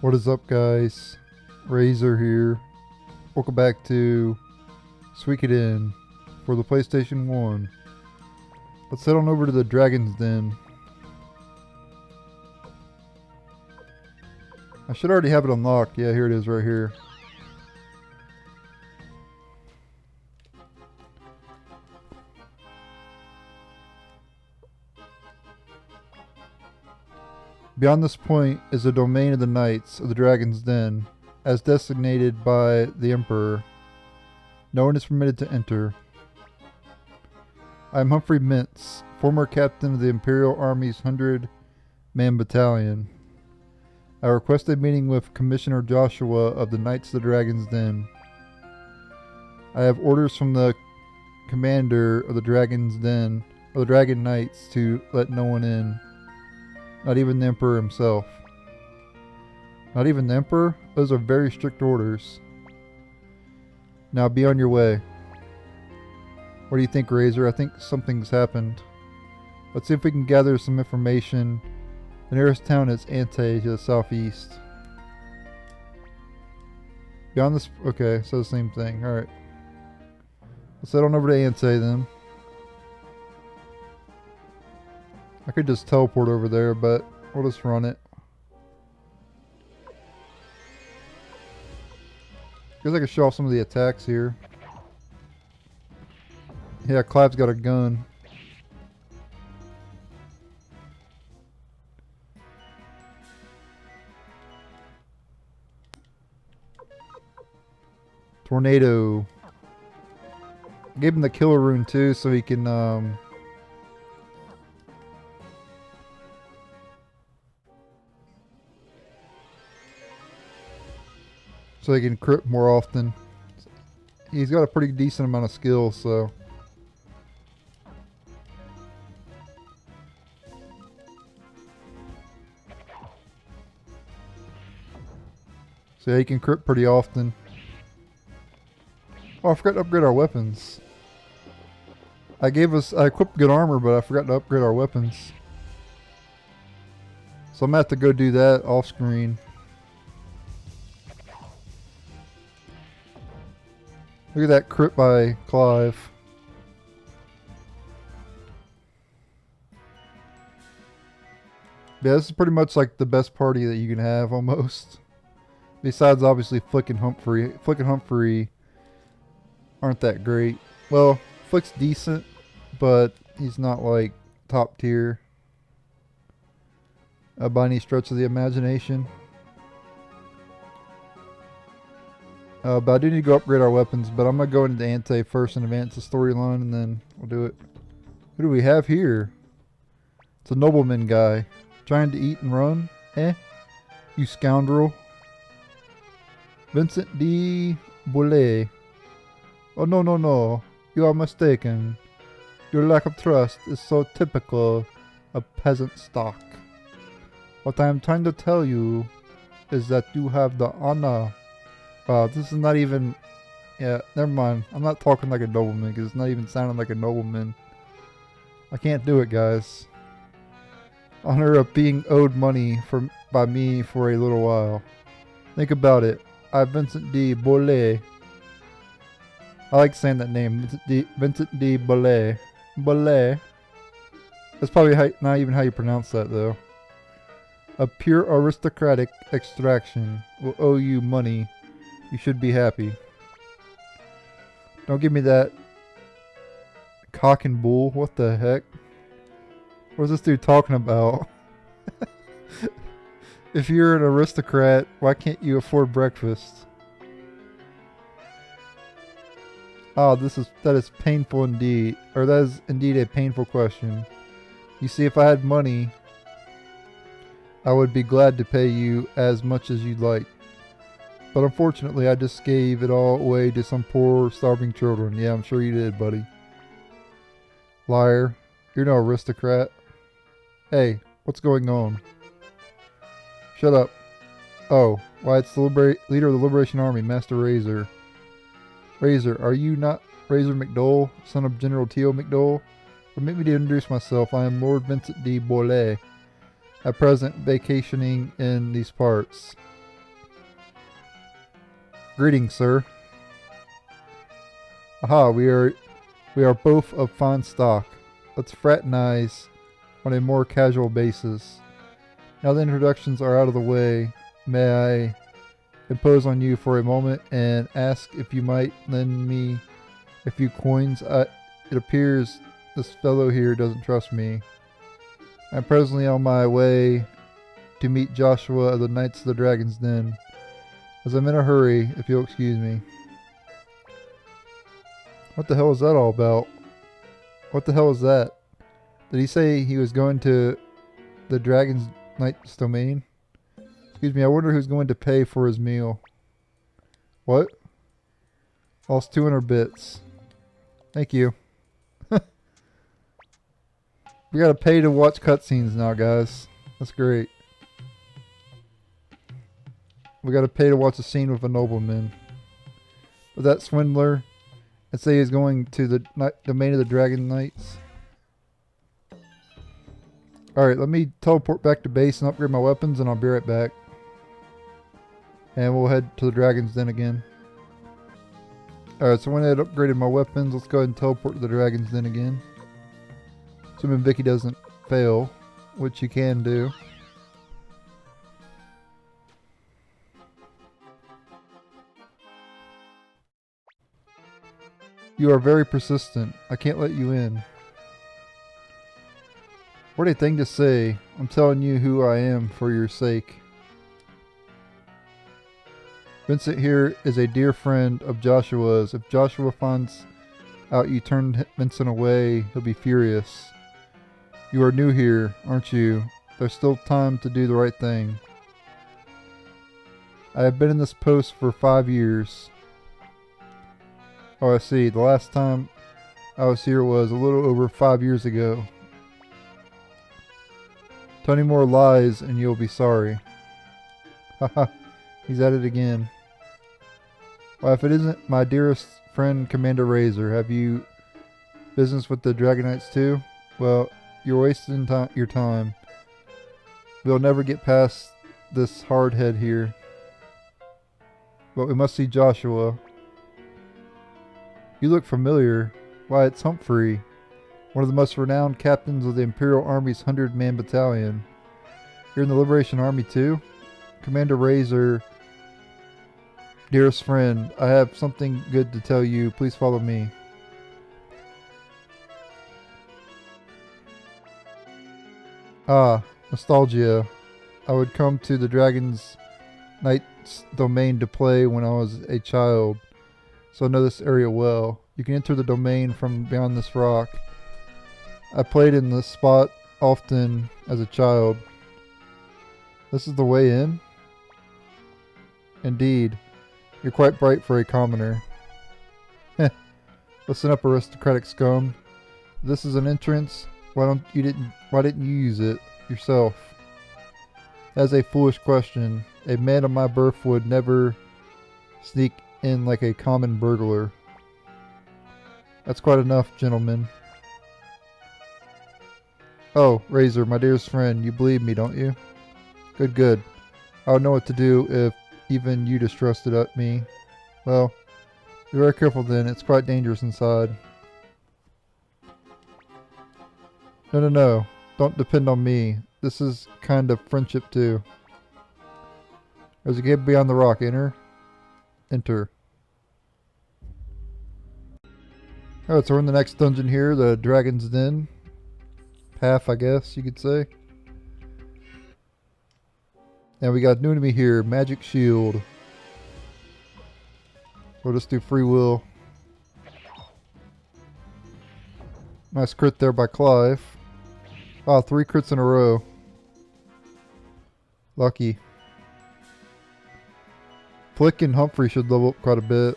What is up, guys? Razor here. Welcome back to Suikoden for the PlayStation 1. Let's head on over to the Dragon's Den. I should already have it unlocked. Yeah, here it is right here. Beyond this point is the domain of the Knights of the Dragon's Den, as designated by the Emperor. No one is permitted to enter. I am Humphrey Mintz, former captain of the Imperial Army's 100-man battalion. I request a meeting with Commissioner Joshua of the Knights of the Dragon's Den. I have orders from the commander of the Dragon's Den, of the Dragon Knights, to let no one in. Not even the Emperor himself. Not even the Emperor? Those are very strict orders. Now be on your way. What do you think, Razor? I think something's happened. Let's see if we can gather some information. The nearest town is Ante to the southeast. Beyond this... Okay, so the same thing. Alright. Let's head on over to Ante then. I could just teleport over there, but we'll just run it. Guess I could show off some of the attacks here. Yeah, Clap's got a gun. Tornado. I gave him the killer rune too, so he can so he can crit more often. He's got a pretty decent amount of skill, so. So yeah, he can crit pretty often. Oh, I forgot to upgrade our weapons. I equipped good armor, but I forgot to upgrade our weapons. So I'm gonna have to go do that off screen. Look at that crit by Clive. Yeah, this is pretty much like the best party that you can have, almost. Besides, obviously, Flick and Humphrey. Flick and Humphrey aren't that great. Well, Flick's decent, but he's not, like, top tier. By any stretch of the imagination. But I do need to go upgrade our weapons, but I'm going to go into Ante first and advance the storyline, and then we'll do it. Who do we have here? It's a nobleman guy. Trying to eat and run? Eh? You scoundrel. Vincent de Boulet. Oh, no, no, no. You are mistaken. Your lack of trust is so typical of peasant stock. What I am trying to tell you is that you have the honor. This is not even... Yeah, never mind. I'm not talking like a nobleman because it's not even sounding like a nobleman. I can't do it, guys. Honor of being owed money by me for a little while. Think about it. I'm Vincent de Boulet. I like saying that name. Vincent de Boulet. Boulet. That's probably not even how you pronounce that, though. A pure aristocratic extraction will owe you money. You should be happy. Don't give me that cock and bull. What the heck? What's this dude talking about? If you're an aristocrat, why can't you afford breakfast? Ah, that is painful indeed. Or that is indeed a painful question. You see, if I had money, I would be glad to pay you as much as you'd like. But unfortunately, I just gave it all away to some poor, starving children. Yeah, I'm sure you did, buddy. Liar. You're no aristocrat. Hey, what's going on? Shut up. Oh, why, it's the leader of the Liberation Army, Master Razor. Razor, are you not Razor McDole, son of General Teo McDole? Permit me to introduce myself. I am Lord Vincent de Boulet, at present vacationing in these parts. Greetings, sir. Aha, we are both of fine stock. Let's fraternize on a more casual basis. Now the introductions are out of the way, may I impose on you for a moment and ask if you might lend me a few coins? It appears this fellow here doesn't trust me. I'm presently on my way to meet Joshua of the Knights of the Dragon's Den, as I'm in a hurry, if you'll excuse me. What the hell is that all about? What the hell is that? Did he say he was going to the Dragon's Knight's domain? Excuse me, I wonder who's going to pay for his meal. What? Lost 200 bits. Thank you. We gotta pay to watch cutscenes now, guys. That's great. We gotta pay to watch a scene with a nobleman. But that swindler, and say he's going to the domain of the Dragon Knights. Alright, let me teleport back to base and upgrade my weapons, and I'll be right back. And we'll head to the Dragon's Den again. Alright, so when I had upgraded my weapons, let's go ahead and teleport to the Dragon's Den again. Assuming Vicky doesn't fail, which you can do. You are very persistent. I can't let you in. What a thing to say. I'm telling you who I am for your sake. Vincent here is a dear friend of Joshua's. If Joshua finds out you turned Vincent away, he'll be furious. You are new here, aren't you? There's still time to do the right thing. I have been in this post for 5 years. Oh, I see. The last time I was here was a little over 5 years ago. Tell any more lies and you'll be sorry. Haha, he's at it again. Why, if it isn't my dearest friend Commander Razor, have you business with the Dragon Knights too? Well, you're wasting your time. We'll never get past this hard head here. But we must see Joshua. You look familiar. Why, it's Humphrey, one of the most renowned captains of the Imperial Army's 100-man battalion. You're in the Liberation Army too? Commander Razor, dearest friend, I have something good to tell you. Please follow me. Ah, nostalgia. I would come to the Dragon's Knight's domain to play when I was a child, so I know this area well. You can enter the domain from beyond this rock. I played in this spot often as a child. This is the way in? Indeed. You're quite bright for a commoner. Heh. Listen up, aristocratic scum. This is an entrance. Why didn't you use it yourself? That's a foolish question. A man of my birth would never sneak in like a common burglar. That's quite enough, gentlemen. Oh, Razor, my dearest friend, you believe me, don't you? Good, good. I would know what to do if even you distrusted me. Well, be very careful then. It's quite dangerous inside. No. Don't depend on me. This is kind of friendship too. There's a gate beyond the rock. Enter. Alright, so we're in the next dungeon here, the Dragon's Den. Path, I guess you could say. And we got new enemy here, Magic Shield. We'll just do free will. Nice crit there by Clive. Wow, 3 crits in a row. Lucky. Flick and Humphrey should level up quite a bit.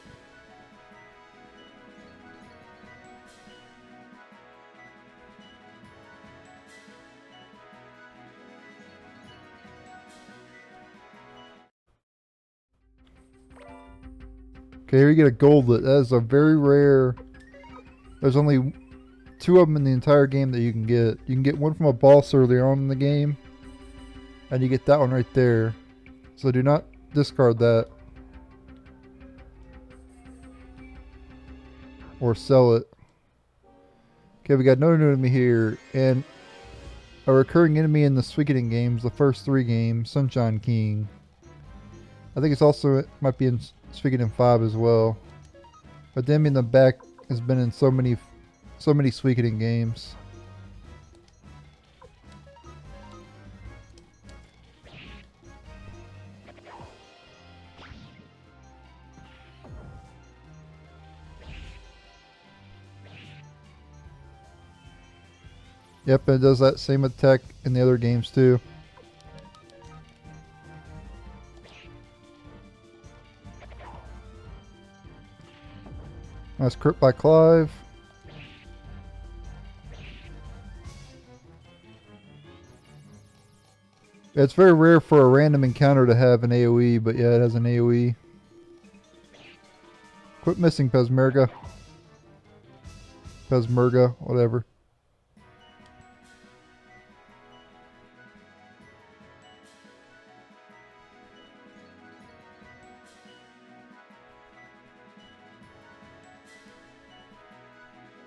Okay, here you get a goldlet. That is a very rare. There's only 2 of them in the entire game that you can get. You can get one from a boss earlier on in the game, and you get that one right there. So do not discard that. or sell it. Okay, we got another new enemy here, and a recurring enemy in the Suikoden games, the first 3 games, Sunshine King. I think it's also, it might be in Suikoden 5 as well. But the enemy in the back has been in so many Suikoden games. Yep, and it does that same attack in the other games too. Nice crit by Clive. It's very rare for a random encounter to have an AoE, but yeah, it has an AoE. Quit missing, Pesmerga. Pesmerga, whatever.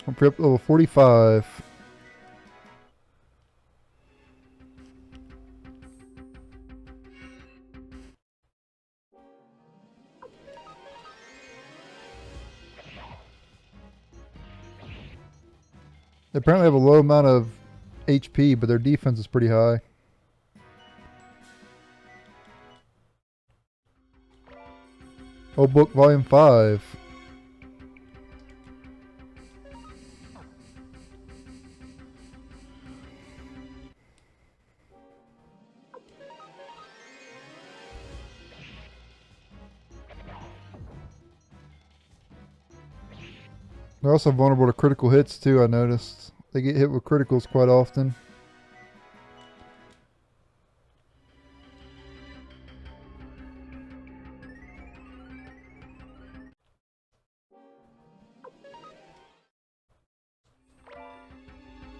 I'm up level 45. They apparently have a low amount of HP, but their defense is pretty high. Old Book Volume 5. They're also vulnerable to critical hits too, I noticed. They get hit with criticals quite often.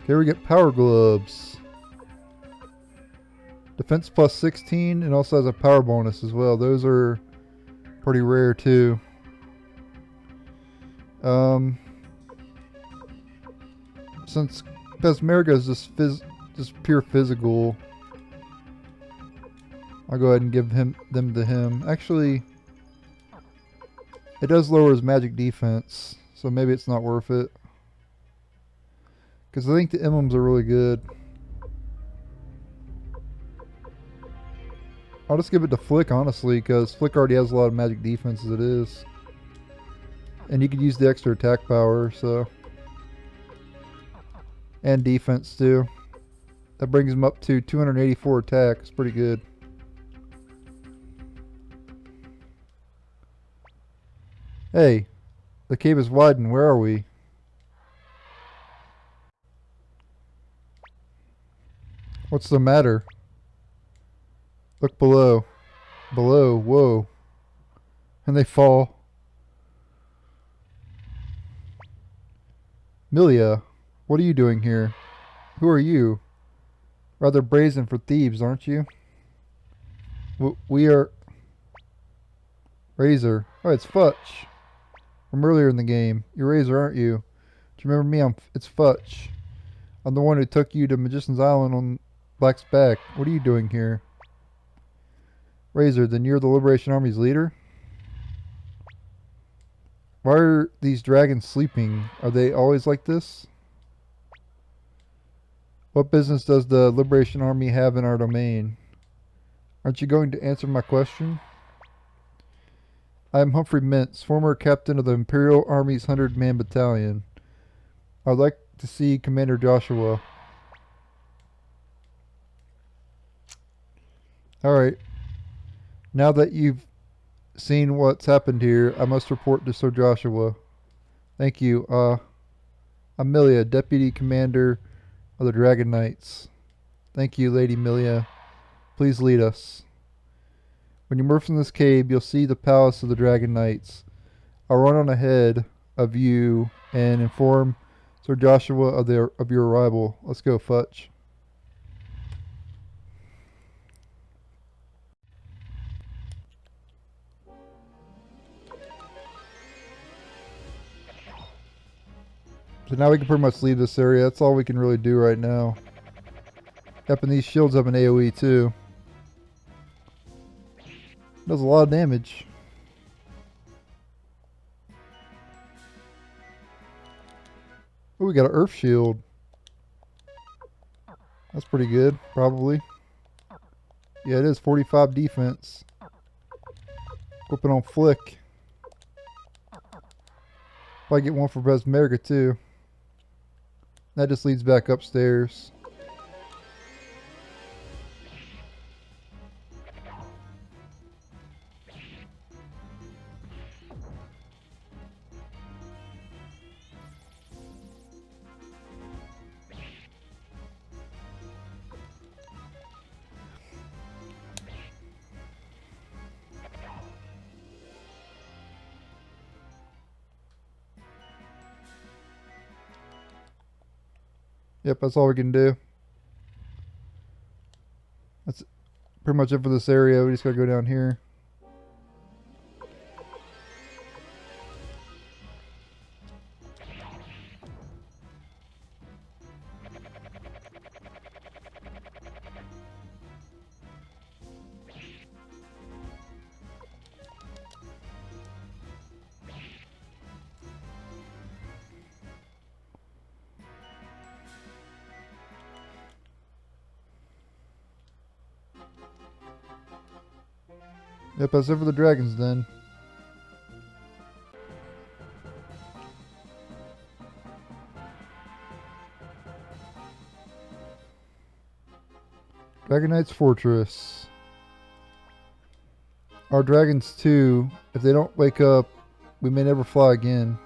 Okay, we get Power Gloves. Defense plus 16 and also has a power bonus as well. Those are pretty rare too. Since Pesmerga is just pure physical, I'll go ahead and give them to him. Actually, it does lower his magic defense, so maybe it's not worth it. Because I think the emblems are really good. I'll just give it to Flick, honestly, because Flick already has a lot of magic defense as it is. And you could use the extra attack power, so. And defense, too. That brings him up to 284 attack. It's pretty good. Hey, the cave is widened. Where are we? What's the matter? Look below. Below, whoa. And they fall. Milia, what are you doing here? Who are you? Rather brazen for thieves, aren't you? We are... Razor. Oh, it's Futch. From earlier in the game. You're Razor, aren't you? Do you remember me? It's Futch. I'm the one who took you to Magician's Island on Black's back. What are you doing here? Razor, then you're the Liberation Army's leader? Why are these dragons sleeping? Are they always like this? What business does the Liberation Army have in our domain? Aren't you going to answer my question? I am Humphrey Mintz, former captain of the Imperial Army's 100-man battalion. I'd like to see Commander Joshua. Alright. Now that you've seen what's happened here, I must report to Sir Joshua. Thank you. Amelia, Deputy Commander of the Dragon Knights. Thank you, Lady Milia. Please lead us. When you emerge from this cave, you'll see the palace of the Dragon Knights. I'll run on ahead of you and inform Sir Joshua of your arrival. Let's go, Futch. So now we can pretty much leave this area. That's all we can really do right now. Yep, and these shields have an AoE too. Does a lot of damage. Oh, we got an earth shield. That's pretty good, probably. Yeah, it is 45 defense. Equip it on Flick. Probably get one for Besmerga too. That just leads back upstairs. Yep, that's all we can do. That's pretty much it for this area. We just gotta go down here. Yep, that's it for the Dragon's Den. Dragon Knight's Fortress. Our dragons too, if they don't wake up, we may never fly again.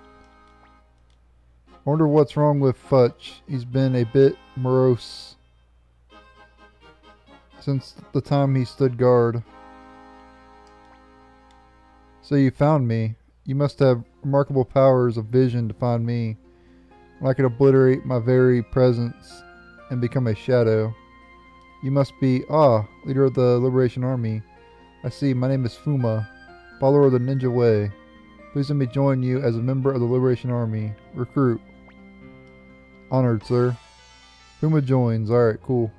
I wonder what's wrong with Futch. He's been a bit morose since the time he stood guard. So you found me. You must have remarkable powers of vision to find me. And I could obliterate my very presence and become a shadow. You must be, leader of the Liberation Army. I see, my name is Fuma, follower of the Ninja Way. Please let me join you as a member of the Liberation Army. Recruit. Honored, sir. Fuma joins. Alright, cool.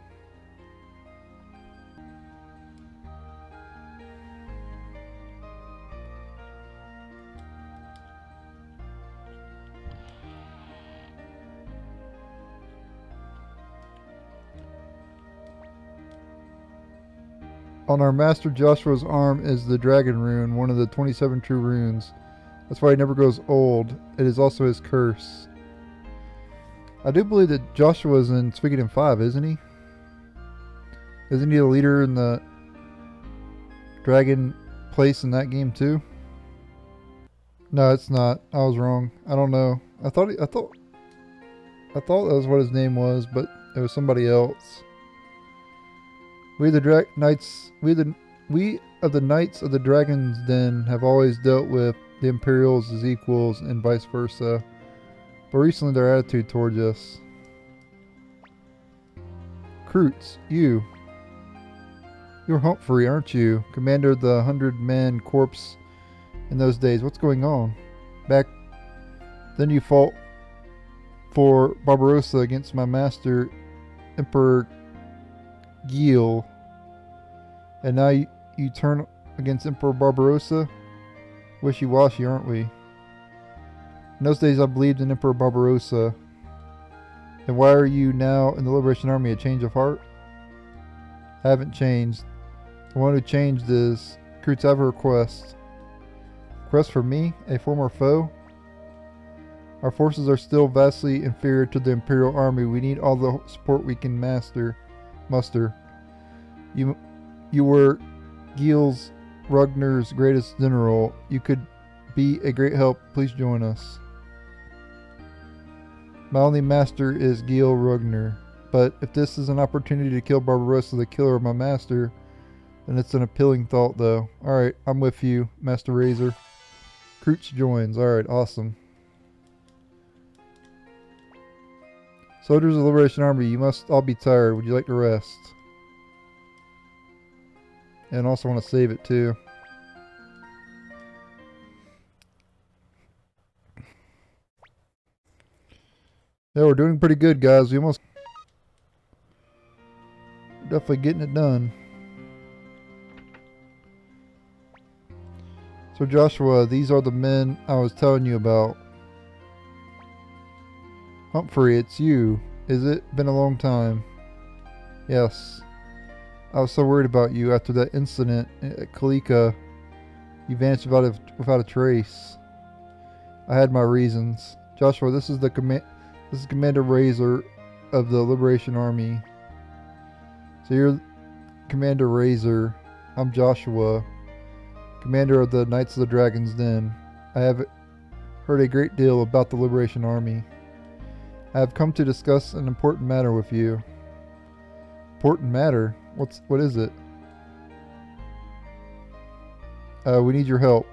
On our master Joshua's arm is the Dragon Rune, one of the 27 true runes. That's why he never grows old. It is also his curse. I do believe that Joshua's in Suikoden 5, isn't he? Isn't he the leader in the dragon place in that game too? No, it's not. I was wrong. I don't know. I thought that was what his name was, but it was somebody else. We of the Knights of the Dragon's Den have always dealt with the Imperials as equals and vice versa, but recently their attitude towards us. Kroots, you're Humphrey, aren't you? Commander of the 100-man corps in those days. What's going on? Back then you fought for Barbarossa against my master, Emperor Yugioh, and now you turn against Emperor Barbarossa? Wishy-washy, aren't we? In those days I believed in Emperor Barbarossa. And why are you now in the Liberation Army? A change of heart? I haven't changed. The one who changed is Kroots. I have a request. Request for me, a former foe? Our forces are still vastly inferior to the Imperial Army. We need all the support we can muster. You were Gilles Rugnar's greatest general. You could be a great help. Please join us. My only master is Gilles Rugnar, but if this is an opportunity to kill Barbarossa, the killer of my master, then it's an appealing thought though. Alright, I'm with you, Master Razor. Kroots joins. Alright, awesome. Soldiers of the Liberation Army, you must all be tired. Would you like to rest? And also want to save it too. Yeah, we're doing pretty good, guys. We almost... Definitely getting it done. So Joshua, these are the men I was telling you about. Humphrey, it's you. Is it? Been a long time. Yes. I was so worried about you after that incident at Kalika. You vanished without a trace. I had my reasons. Joshua, this is Commander Razor of the Liberation Army. So you're Commander Razor. I'm Joshua, Commander of the Knights of the Dragon's Den. I have heard a great deal about the Liberation Army. I have come to discuss an important matter with you. Important matter? What is it? We need your help.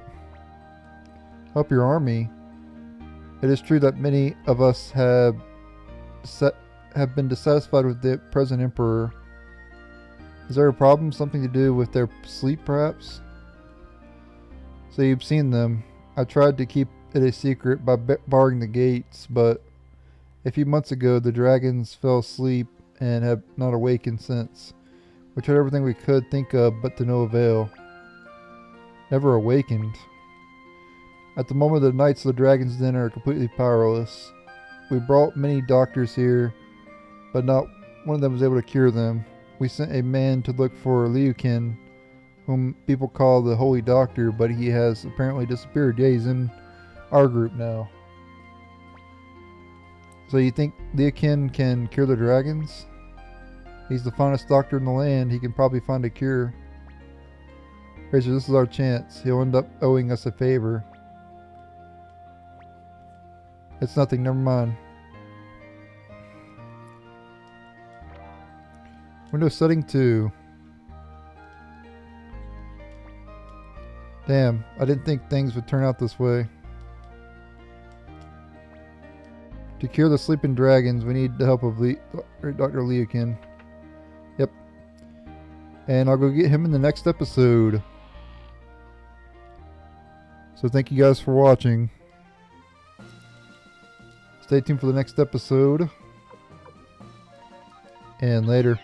Help your army? It is true that many of us have been dissatisfied with the present emperor. Is there a problem? Something to do with their sleep, perhaps? So you've seen them. I tried to keep it a secret by barring the gates, but a few months ago the dragons fell asleep and have not awakened since. We tried everything we could think of, but to no avail. Never awakened. At the moment, the Knights of the Dragon's Den are completely powerless. We brought many doctors here, but not one of them was able to cure them. We sent a man to look for Liukin, whom people call the Holy Doctor, but he has apparently disappeared. Yeah, he's in our group now. So you think Liukin can cure the dragons? He's the finest doctor in the land. He can probably find a cure. Razor, this is our chance. He'll end up owing us a favor. It's nothing, never mind. Windows setting 2. Damn, I didn't think things would turn out this way. To cure the sleeping dragons, we need the help of Dr. Liukin. Yep. And I'll go get him in the next episode. So thank you guys for watching. Stay tuned for the next episode. And later.